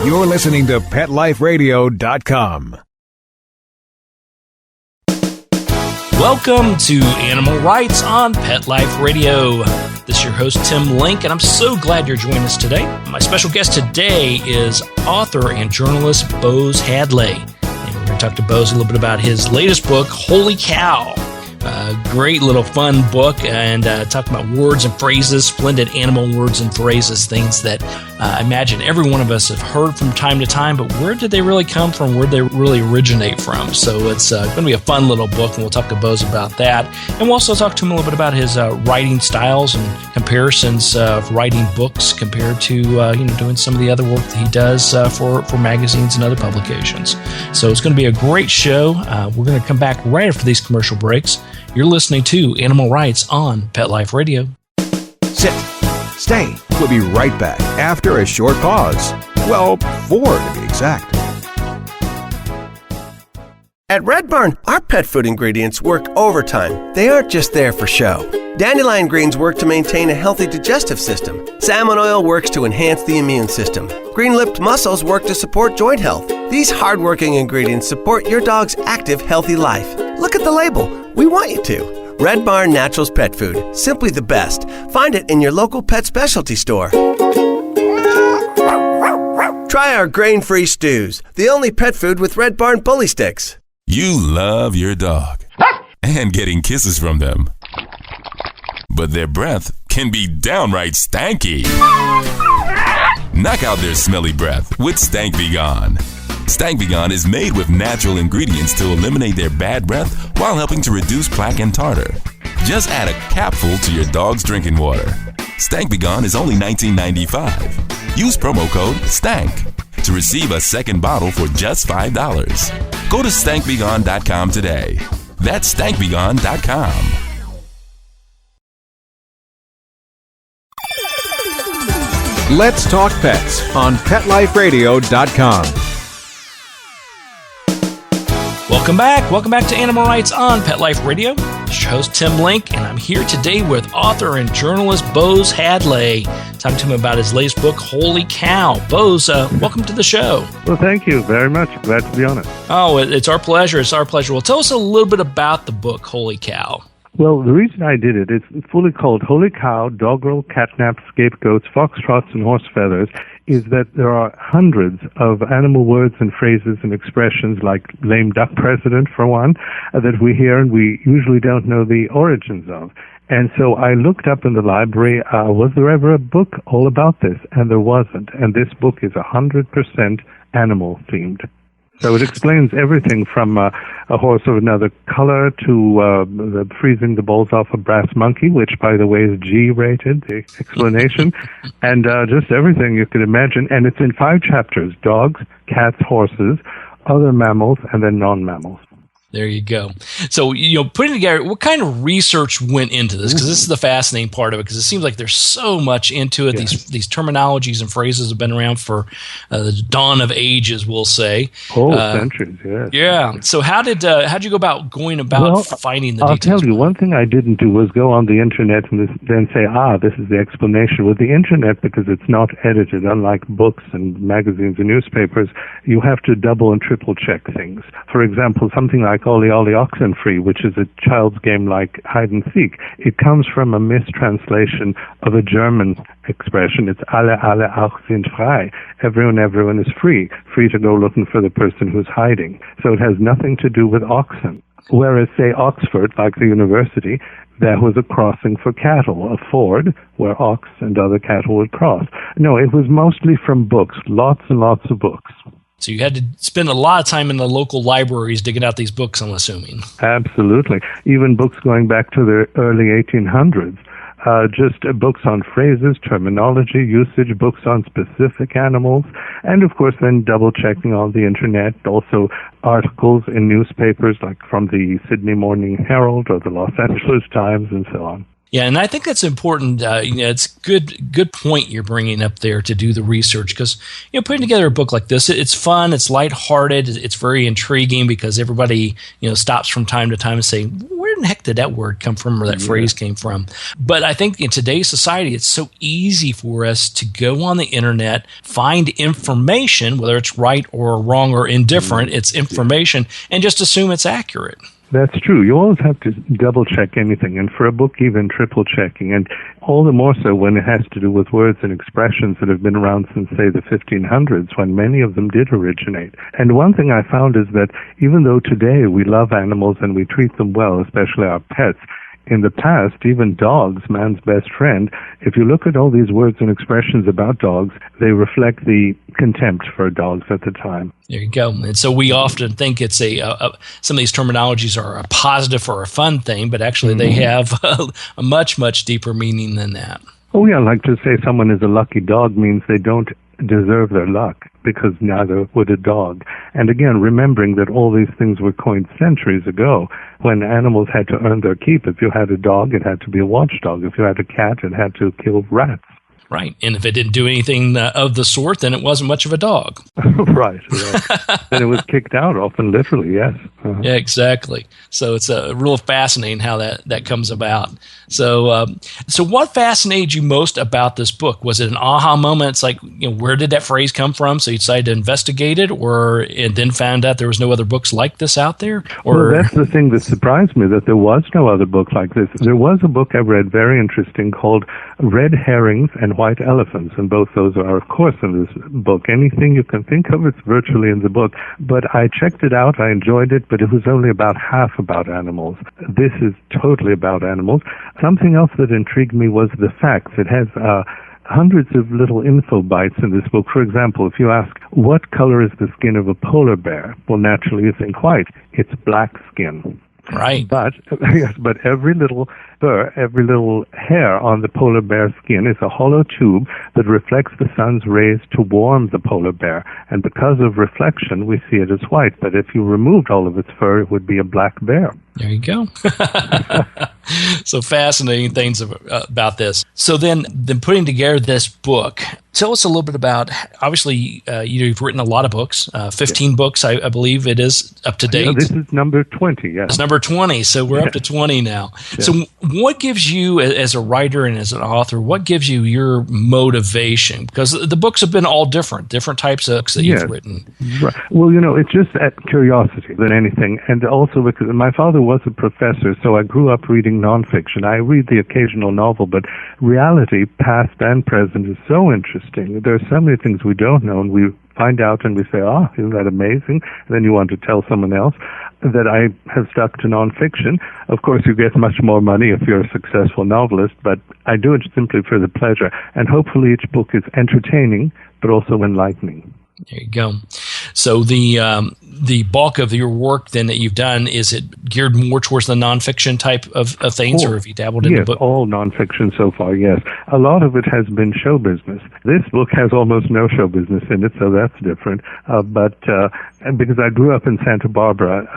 You're listening to PetLifeRadio.com. Welcome to Animal Rights on Pet Life Radio. This is your host, Tim Link, and I'm so glad you're joining us today. My special guest today is author and journalist Bose Hadley. And we're going to talk to Bose a little bit about his latest book, Holy Cow. Great little fun book, and talking about words and phrases, splendid animal words and phrases, things that I imagine every one of us have heard from time to time, but where did they really come from? Where did they really originate from? So it's going to be a fun little book, and we'll talk to Bose about that. And we'll also talk to him a little bit about his writing styles and comparisons of writing books compared to doing some of the other work that he does for magazines and other publications. So it's going to be a great show. We're going to come back right after these commercial breaks. You're listening to Animal Rights on Pet Life Radio. Sit. Stay. We'll be right back after a short pause. Well, 4 to be exact. At Red Barn, our pet food ingredients work overtime. They aren't just there for show. Dandelion greens work to maintain a healthy digestive system. Salmon oil works to enhance the immune system. Green-lipped mussels work to support joint health. These hard-working ingredients support your dog's active, healthy life. Look at the label. We want you to. Red Barn Naturals Pet Food. Simply the best. Find it in your local pet specialty store. Try our grain-free stews. The only pet food with Red Barn bully sticks. You love your dog and getting kisses from them. But their breath can be downright stanky. Knock out their smelly breath with Stank Be Gone. Stank Be Gone is made with natural ingredients to eliminate their bad breath while helping to reduce plaque and tartar. Just add a capful to your dog's drinking water. Stank Be Gone is only $19.95. Use promo code STANK to receive a second bottle for just $5. Go to stankbegone.com today. That's stankbegone.com. Let's Talk Pets on PetLifeRadio.com. Welcome back. Welcome back to Animal Rights on Pet Life Radio. It's your host, Tim Link, and I'm here today with author and journalist Bose Hadley, talking to him about his latest book, Holy Cow. Bose, welcome to the show. Well, thank you very much. Glad to be on it. Oh, it's our pleasure. It's our pleasure. Well, tell us a little bit about the book, Holy Cow. Well, the reason I did it, it's fully called Holy Cow, Doggerel, Catnap, Scapegoats, Foxtrots, and Horse Feathers, is that there are hundreds of animal words and phrases and expressions like lame duck president, for one, that we hear and we usually don't know the origins of. And so I looked up in the library, was there ever a book all about this? And there wasn't. And this book is 100% animal-themed. So it explains everything from a horse of another color to freezing the balls off a brass monkey, which, by the way, is G-rated, the explanation, and just everything you could imagine. And it's in 5 chapters: dogs, cats, horses, other mammals, and then non-mammals. There you go. So, putting together, what kind of research went into this? Because this is the fascinating part of it, because it seems like there's so much into it. Yes. These terminologies and phrases have been around for the dawn of ages, we'll say. Centuries, yes. Yeah. So how'd you go about finding the details? I'll tell you, one thing I didn't do was go on the internet and then say, this is the explanation. With the internet, because it's not edited, unlike books and magazines and newspapers, you have to double and triple check things. For example, something like Ollie Ollie Oxenfree, which is a child's game like hide and seek. It comes from a mistranslation of a German expression. It's alle auch sind frei. Everyone is free to go looking for the person who's hiding. So it has nothing to do with oxen. Whereas, say, Oxford, like the university, that was a crossing for cattle, a ford where ox and other cattle would cross. No, it was mostly from books, lots and lots of books. So you had to spend a lot of time in the local libraries digging out these books, I'm assuming. Absolutely. Even books going back to the early 1800s. Just books on phrases, terminology, usage, books on specific animals, and of course then double-checking on the internet, also articles in newspapers like from the Sydney Morning Herald or the Los Angeles Times and so on. Yeah, and I think that's important. It's good point you're bringing up there to do the research, because putting together a book like this, it's fun, it's lighthearted, it's very intriguing because everybody stops from time to time and say, where in the heck did that word come from or that phrase came from? But I think in today's society, it's so easy for us to go on the internet, find information, whether it's right or wrong or indifferent, it's information, and just assume it's accurate. That's true. You always have to double-check anything, and for a book, even triple-checking, and all the more so when it has to do with words and expressions that have been around since, say, the 1500s, when many of them did originate. And one thing I found is that even though today we love animals and we treat them well, especially our pets, in the past, even dogs, man's best friend, if you look at all these words and expressions about dogs, they reflect the contempt for dogs at the time. There you go. And so we often think it's some of these terminologies are a positive or a fun thing, but actually they have a much, much deeper meaning than that. Oh, yeah, like to say someone is a lucky dog means they don't deserve their luck, because neither would a dog. And again, remembering that all these things were coined centuries ago, when animals had to earn their keep. If you had a dog, it had to be a watchdog. If you had a cat, it had to kill rats. Right. And if it didn't do anything of the sort, then it wasn't much of a dog. Right. And it was kicked out, often literally, yes. Uh-huh. Yeah, exactly. So it's real fascinating how that comes about. So what fascinated you most about this book? Was it an aha moment? It's like, where did that phrase come from? So you decided to investigate it, and then found out there was no other books like this out there? Well, that's the thing that surprised me, that there was no other book like this. There was a book I read, very interesting, called Red Herrings and White Elephants, and both those are, of course, in this book. Anything you can think of, it's virtually in the book. But I checked it out, I enjoyed it, but it was only about half about animals. This is totally about animals. Something else that intrigued me was the facts. It has hundreds of little info bites in this book. For example, if you ask, what color is the skin of a polar bear? Well, naturally you think white. It's black skin. Right. But every little fur, every little hair on the polar bear skin is a hollow tube that reflects the sun's rays to warm the polar bear. And because of reflection, we see it as white. But if you removed all of its fur, it would be a black bear. There you go. So fascinating things about this. So then putting together this book, tell us a little bit about, obviously, you've written a lot of books, 15 books, I believe it is, up to date. Yeah, this is number 20, yes. It's number 20, so we're up to 20 now. Yeah. So what gives you, as a writer and as an author, what gives you your motivation? Because the books have been all different types of books that you've written. Right. Well, it's just at curiosity than anything. And also because my father was a professor, so I grew up reading nonfiction. I read the occasional novel, but reality, past and present, is so interesting. There are so many things we don't know, and we find out and we say, isn't that amazing? And then you want to tell someone else. That I have stuck to nonfiction. Of course, you get much more money if you're a successful novelist, but I do it simply for the pleasure. And hopefully each book is entertaining, but also enlightening. There you go. So the bulk of your work then that you've done, is it geared more towards the nonfiction type of things, or have you dabbled in the book? Yes, all nonfiction so far, yes. A lot of it has been show business. This book has almost no show business in it, so that's different. But because I grew up in Santa Barbara,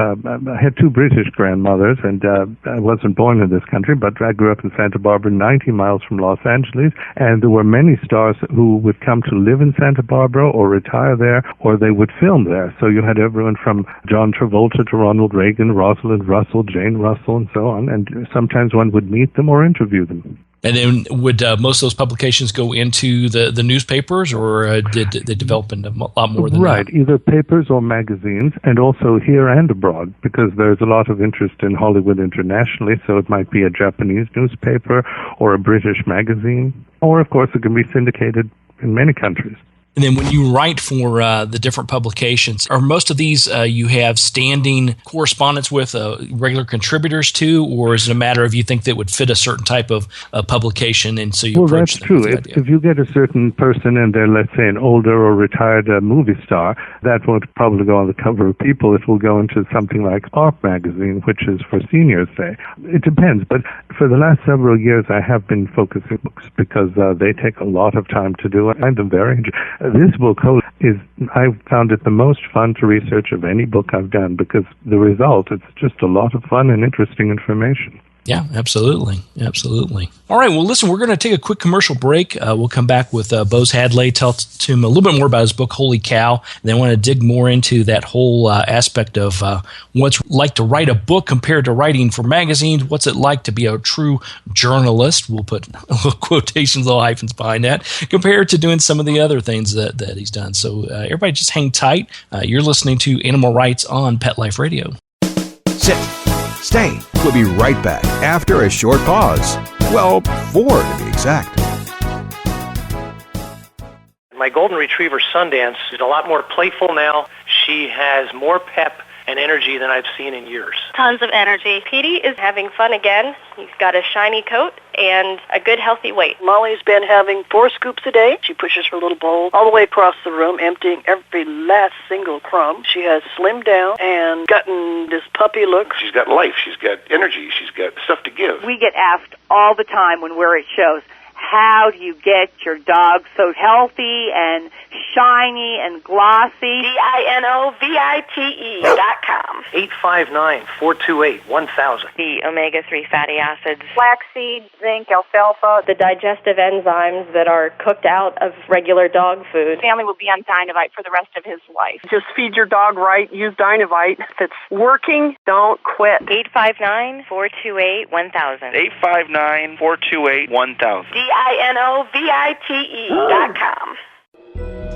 I had two British grandmothers, and I wasn't born in this country, but I grew up in Santa Barbara, 90 miles from Los Angeles, and there were many stars who would come to live in Santa Barbara or retire there, or they would film there. So you had everyone from John Travolta to Ronald Reagan, Rosalind Russell, Jane Russell, and so on, and sometimes one would meet them or interview them. And then would most of those publications go into the newspapers, or did they develop into a lot more than that? Right, either papers or magazines, and also here and abroad, because there's a lot of interest in Hollywood internationally, so it might be a Japanese newspaper or a British magazine, or of course it can be syndicated in many countries. And then when you write for the different publications, are most of these you have standing correspondence with regular contributors to, or is it a matter of you think that would fit a certain type of publication, and so you approach them? Well, that's true. If you get a certain person and they're, let's say, an older or retired movie star, that won't probably go on the cover of People. It will go into something like Art Magazine, which is for seniors, say. It depends. But for the last several years, I have been focusing books because they take a lot of time to do, and I'm very This book I found it the most fun to research of any book I've done, because the result, it's just a lot of fun and interesting information. Yeah, absolutely. Absolutely. All right. Well, listen, we're going to take a quick commercial break. We'll come back with Bose Hadley, tell him a little bit more about his book, Holy Cow. And then I want to dig more into that whole aspect of what's like to write a book compared to writing for magazines. What's it like to be a true journalist? We'll put little quotations, little hyphens behind that, compared to doing some of the other things that he's done. So everybody just hang tight. You're listening to Animal Rights on Pet Life Radio. Sit. Stay. We'll be right back after a short pause. Well, 4 to be exact. My golden retriever, Sundance, is a lot more playful now. She has more pep and energy than I've seen in years. Tons of energy. Petey is having fun again. He's got a shiny coat and a good healthy weight. Molly's been having 4 scoops a day. She pushes her little bowl all the way across the room, emptying every last single crumb. She has slimmed down and gotten this puppy look. She's got life. She's got energy. She's got stuff to give. We get asked all the time when we're at shows, how do you get your dog so healthy and shiny and glossy? DINOVITE.com. 859-428-1000. The omega-3 fatty acids, Flaxseed, zinc, alfalfa. the digestive enzymes that are cooked out of regular dog food. Family will be on Dinovite for the rest of his life. Just feed your dog right. Use Dinovite. If it's working, don't quit. 859-428-1000. 859-428-1000. DINOVITE.com.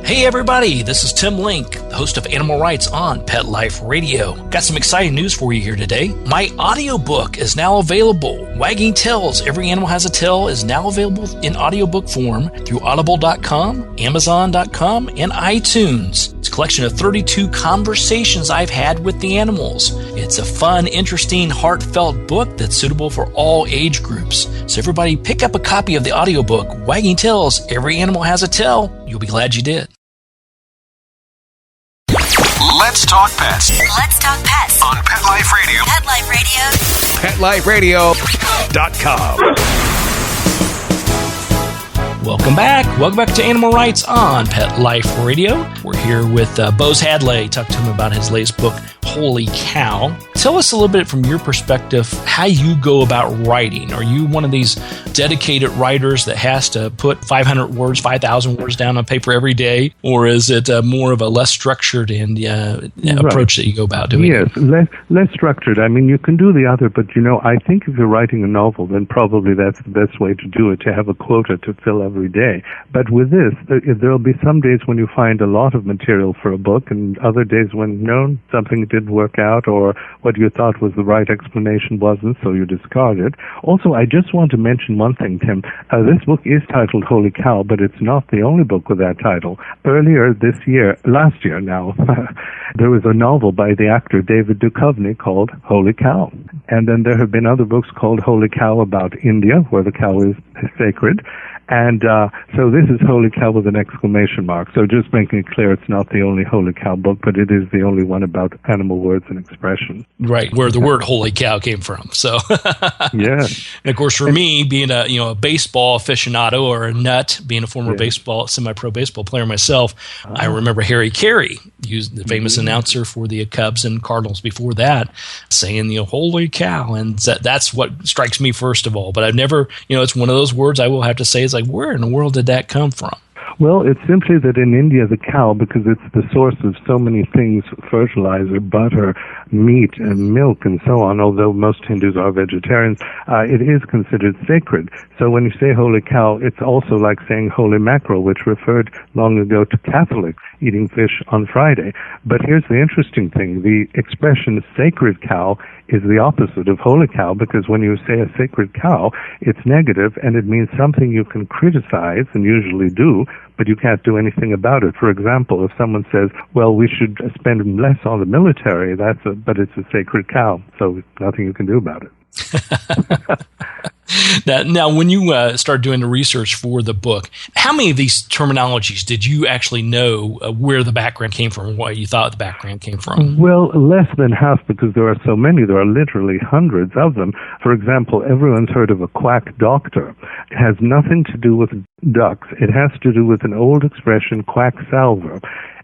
Hey everybody, this is Tim Link, the host of Animal Rights on Pet Life Radio. Got some exciting news for you here today. My audiobook is now available. Wagging Tails, Every Animal Has a Tail is now available in audiobook form through audible.com, amazon.com, and iTunes. It's a collection of 32 conversations I've had with the animals. It's a fun, interesting, heartfelt book that's suitable for all age groups. So everybody pick up a copy of the audiobook, Wagging Tails, Every Animal Has a Tail. You'll be glad you did. Let's talk pets. Let's talk pets On Pet Life Radio. Pet Life Radio. PetLifeRadio.com. Welcome back. Welcome back to Animal Rights on Pet Life Radio. We're here with Bose Hadley. Talk to him about his latest book, Holy Cow. Tell us a little bit from your perspective how you go about writing. Are you one of these dedicated writers that has to put 500 words, 5,000 words down on paper every day? Or is it more of a less structured and approach that you go about doing it? Yes, less structured. I mean, you can do the other, but, I think if you're writing a novel, then probably that's the best way to do it, to have a quota to fill every day. But with this, there'll be some days when you find a lot of material for a book and other days when, something didn't work out or what you thought was the right explanation wasn't, so you discard it. Also, I just want to mention one thing, Tim. This book is titled Holy Cow, but it's not the only book with that title. Earlier this year, last year now, there was a novel by the actor David Duchovny called Holy Cow. And then there have been other books called Holy Cow about India, where the cow is sacred. And so this is Holy Cow with an exclamation mark. So just making it clear, it's not the only Holy Cow book, but it is the only one about animal words and expression. Right, where the word Holy Cow came from. So, yeah. And of course, for me, being a baseball aficionado or a nut, being a former semi-pro baseball player myself, I remember Harry Carey, the famous announcer for the Cubs and Cardinals before that, saying, Holy Cow. And that's what strikes me first of all. But I've never, it's one of those words I will have to say is like, where in the world did that come from? Well, it's simply that in India, the cow, because it's the source of so many things, fertilizer, butter, meat, and milk, and so on, although most Hindus are vegetarians, it is considered sacred. So when you say holy cow, it's also like saying holy mackerel, which referred long ago to Catholics eating fish on Friday. But here's the interesting thing. The expression sacred cow is the opposite of holy cow, because when you say a sacred cow, it's negative, and it means something you can criticize, and usually do, but you can't do anything about it. For example, if someone says, well, we should spend less on the military, but it's a sacred cow, so nothing you can do about it. Now, when you started doing the research for the book, how many of these terminologies did you actually know where the background came from, what you thought the background came from? Well, less than half, because there are so many. There are literally hundreds of them. For example, everyone's heard of a quack doctor. It has nothing to do with ducks. It has to do with an old expression, quack salver.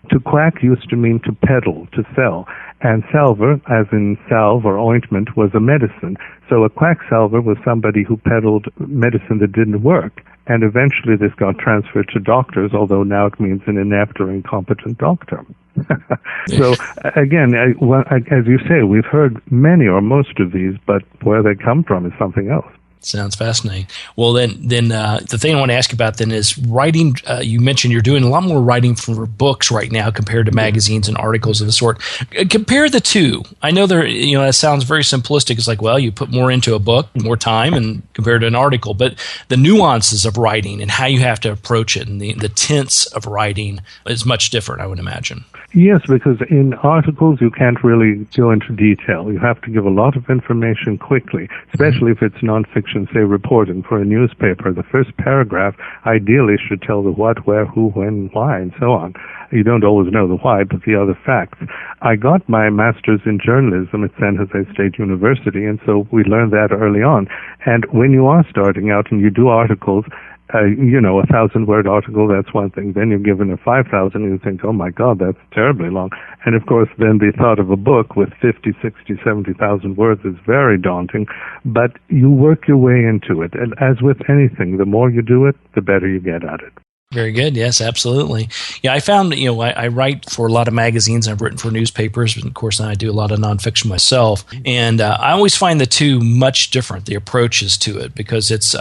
To quack used to mean to peddle, to sell. And salver, as in salve or ointment, was a medicine. So a quack salver was somebody who peddled medicine that didn't work. And eventually this got transferred to doctors, although now it means an inept or incompetent doctor. So, again, as you say, we've heard many or most of these, but where they come from is something else. Sounds fascinating. Well, then the thing I want to ask you about then is writing. You mentioned you're doing a lot more writing for books right now compared to magazines and articles of the sort. Compare the two. I know that sounds very simplistic. It's like, well, you put more into a book, more time, and compared to an article. But the nuances of writing and how you have to approach it and the tense of writing is much different, I would imagine. Yes, because in articles you can't really go into detail. You have to give a lot of information quickly, especially if it's nonfiction, say reporting for a newspaper. The first paragraph ideally should tell the what, where, who, when, why, and so on. You don't always know the why, but the other facts. I got my master's in journalism at San Jose State University, and so we learned that early on. And when you are starting out and you do articles, a 1,000-word article, that's one thing. Then you're given a 5,000, and you think, oh, my God, that's terribly long. And, of course, then the thought of a book with 50, 60, 70,000 words is very daunting. But you work your way into it. And as with anything, the more you do it, the better you get at it. Very good. Yes, absolutely. Yeah, I found, I write for a lot of magazines. I've written for newspapers. And of course, I do a lot of nonfiction myself. And I always find the two much different, the approaches to it, because it's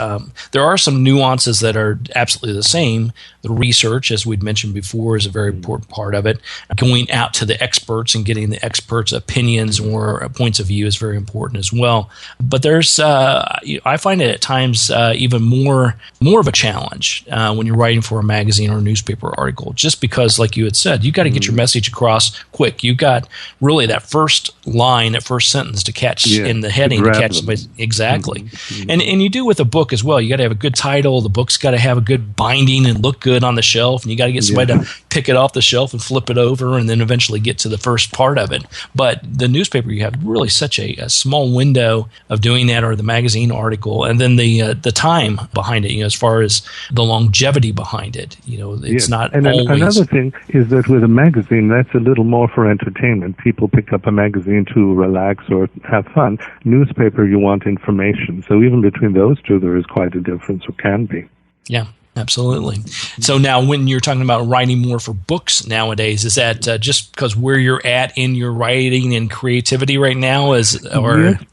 there are some nuances that are absolutely the same. The research, as we'd mentioned before, is a very important part of it. Going out to the experts and getting the experts' opinions or points of view is very important as well. But there's, I find it at times even more of a challenge when you're writing for a magazine or a newspaper article, just because, like you had said, you got to get your message across quick. You got really that first line, that first sentence to catch in the heading to catch somebody. Exactly. Mm-hmm. And you do with a book as well. You got to have a good title. The book's got to have a good binding and look good on the shelf, and you got to get somebody to pick it off the shelf and flip it over and then eventually get to the first part of it. But the newspaper, you have really such a small window of doing that, or the magazine article, and then the time behind it, as far as the longevity behind it. It's not and always. Another thing is that with a magazine, that's a little more for entertainment. People pick up a magazine to relax or have fun. Newspaper, you want information. So even between those two, there is quite a difference, or can be. Yeah. Absolutely. So now when you're talking about writing more for books nowadays, is that just because where you're at in your writing and creativity right now? Yes,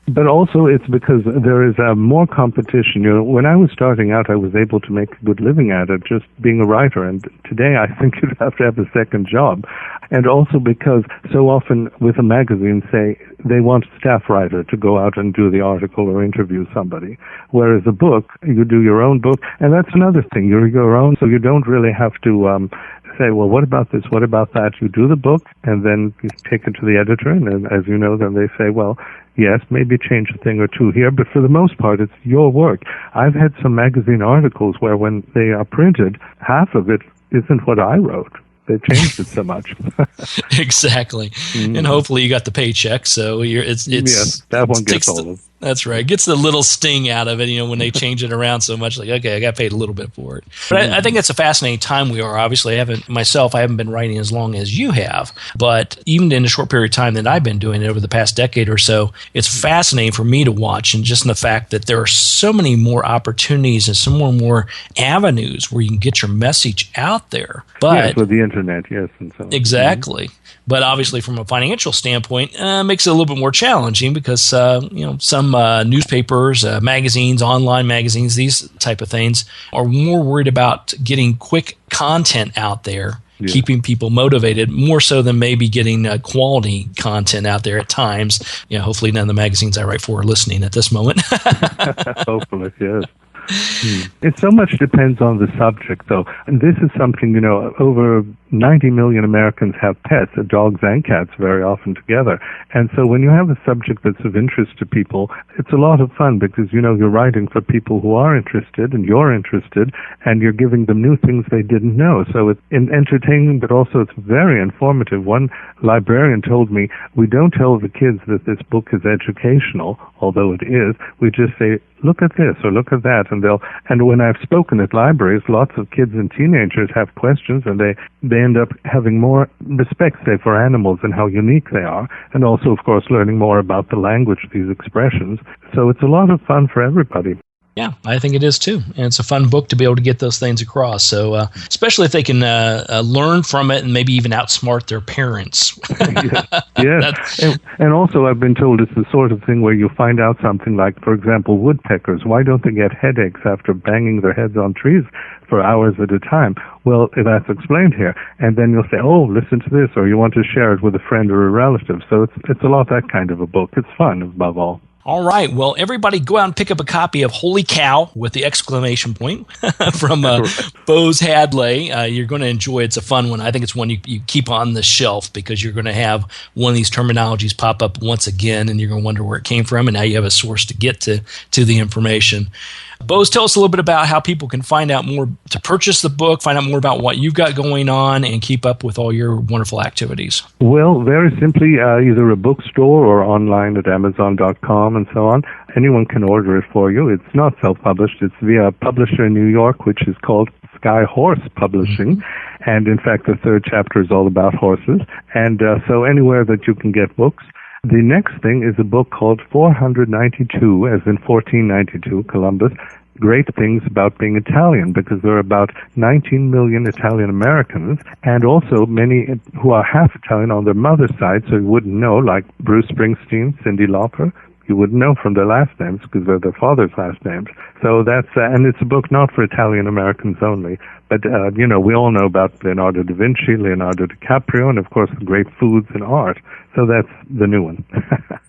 but also it's because there is more competition. When I was starting out, I was able to make a good living at it, just being a writer. And today I think you'd have to have a second job. And also because so often with a magazine, say, they want a staff writer to go out and do the article or interview somebody. Whereas a book, you do your own book, and that's another thing. You're your own, so you don't really have to say, well, what about this, what about that? You do the book, and then you take it to the editor, and then, as you know, then they say, well, yes, maybe change a thing or two here, but for the most part, it's your work. I've had some magazine articles where when they are printed, half of it isn't what I wrote. They changed it so much. Exactly. Mm-hmm. And hopefully you got the paycheck, so it's that one gets all of. That's right. Gets the little sting out of it, when they change it around so much, like, okay, I got paid a little bit for it. But I think that's a fascinating time we are. Obviously, I haven't been writing as long as you have, but even in a short period of time that I've been doing it over the past decade or so, it's fascinating for me to watch, and just in the fact that there are so many more opportunities and so more avenues where you can get your message out there. But yes, with the internet, yes. And so on. Exactly. Mm-hmm. But obviously, from a financial standpoint, makes it a little bit more challenging because, some newspapers, magazines, online magazines, these type of things are more worried about getting quick content out there, keeping people motivated, more so than maybe getting quality content out there at times. Hopefully none of the magazines I write for are listening at this moment. Hopefully, yes. It so much depends on the subject, though. And this is something, over 90 million Americans have pets, dogs and cats, very often together. And so when you have a subject that's of interest to people, it's a lot of fun because, you're writing for people who are interested and you're interested, and you're giving them new things they didn't know. So it's entertaining, but also it's very informative. One librarian told me, we don't tell the kids that this book is educational, although it is. We just say, look at this or look at that, and when I've spoken at libraries, lots of kids and teenagers have questions, and they end up having more respect, say, for animals and how unique they are, and also, of course, learning more about the language of these expressions. So it's a lot of fun for everybody. Yeah, I think it is too. And it's a fun book to be able to get those things across. So especially if they can learn from it and maybe even outsmart their parents. Yes. And also I've been told it's the sort of thing where you find out something like, for example, woodpeckers. Why don't they get headaches after banging their heads on trees for hours at a time? Well, that's explained here. And then you'll say, oh, listen to this, or you want to share it with a friend or a relative. So it's a lot that kind of a book. It's fun, above all. All right. Well, everybody go out and pick up a copy of Holy Cow with the exclamation point from Bose Hadley. You're going to enjoy it. It's a fun one. I think it's one you keep on the shelf because you're going to have one of these terminologies pop up once again, and you're going to wonder where it came from, and now you have a source to get to the information. Bose, tell us a little bit about how people can find out more, to purchase the book, find out more about what you've got going on, and keep up with all your wonderful activities. Well, very simply, either a bookstore or online at Amazon.com and so on. Anyone can order it for you. It's not self-published. It's via a publisher in New York, which is called Sky Horse Publishing. Mm-hmm. And in fact, the third chapter is all about horses. And so anywhere that you can get books. The next thing is a book called 492, as in 1492, Columbus, Great Things About Being Italian, because there are about 19 million Italian Americans, and also many who are half Italian on their mother's side, so you wouldn't know, like Bruce Springsteen, Cyndi Lauper. You wouldn't know from their last names because they're their father's last names. So that's, and it's a book not for Italian Americans only, but, we all know about Leonardo da Vinci, Leonardo DiCaprio, and of course the great foods and art. So that's the new one.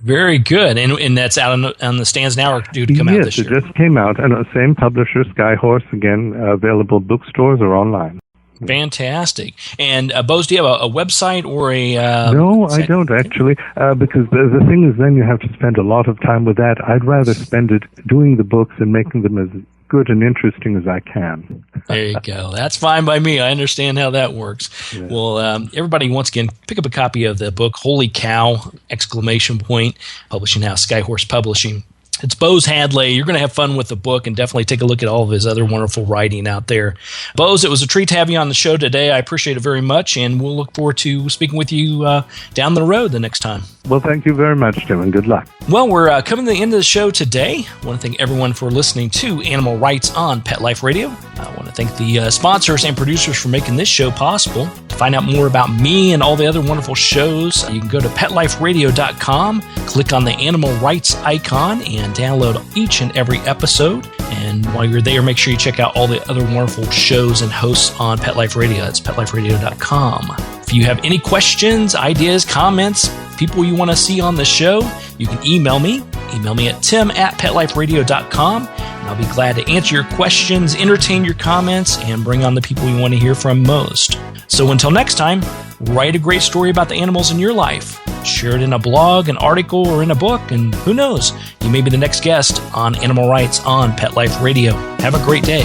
Very good. And that's out on the stands now, or due to come out this year? Yes, it just came out. And the same publisher, Sky Horse, again, available bookstores or online. Fantastic. And Bose, do you have a website or a... No, I don't actually, because the thing is then you have to spend a lot of time with that. I'd rather spend it doing the books and making them as good and interesting as I can. There you go. That's fine by me. I understand how that works. Yeah. Well, everybody, once again, pick up a copy of the book, Holy Cow, exclamation point, publishing house, Sky Horse Publishing. It's Bose Hadley. You're going to have fun with the book and definitely take a look at all of his other wonderful writing out there. Bose, it was a treat to have you on the show today. I appreciate it very much, and we'll look forward to speaking with you down the road the next time. Well, thank you very much, Tim, and good luck. Well, we're coming to the end of the show today. I want to thank everyone for listening to Animal Rights on Pet Life Radio. I want to thank the sponsors and producers for making this show possible. To find out more about me and all the other wonderful shows, you can go to PetLifeRadio.com, click on the Animal Rights icon, and download each and every episode. And while you're there, make sure you check out all the other wonderful shows and hosts on Pet Life Radio. That's PetLifeRadio.com. If you have any questions, ideas, comments, people you want to see on the show, you can email me. Email me at tim@PetLifeRadio.com. And I'll be glad to answer your questions, entertain your comments, and bring on the people you want to hear from most. So until next time, write a great story about the animals in your life. Share it in a blog, an article, or in a book, and who knows, you may be the next guest on Animal Rights on Pet Life Radio. Have a great day.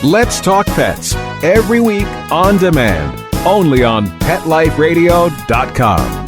Let's Talk Pets, every week on demand, only on PetLifeRadio.com.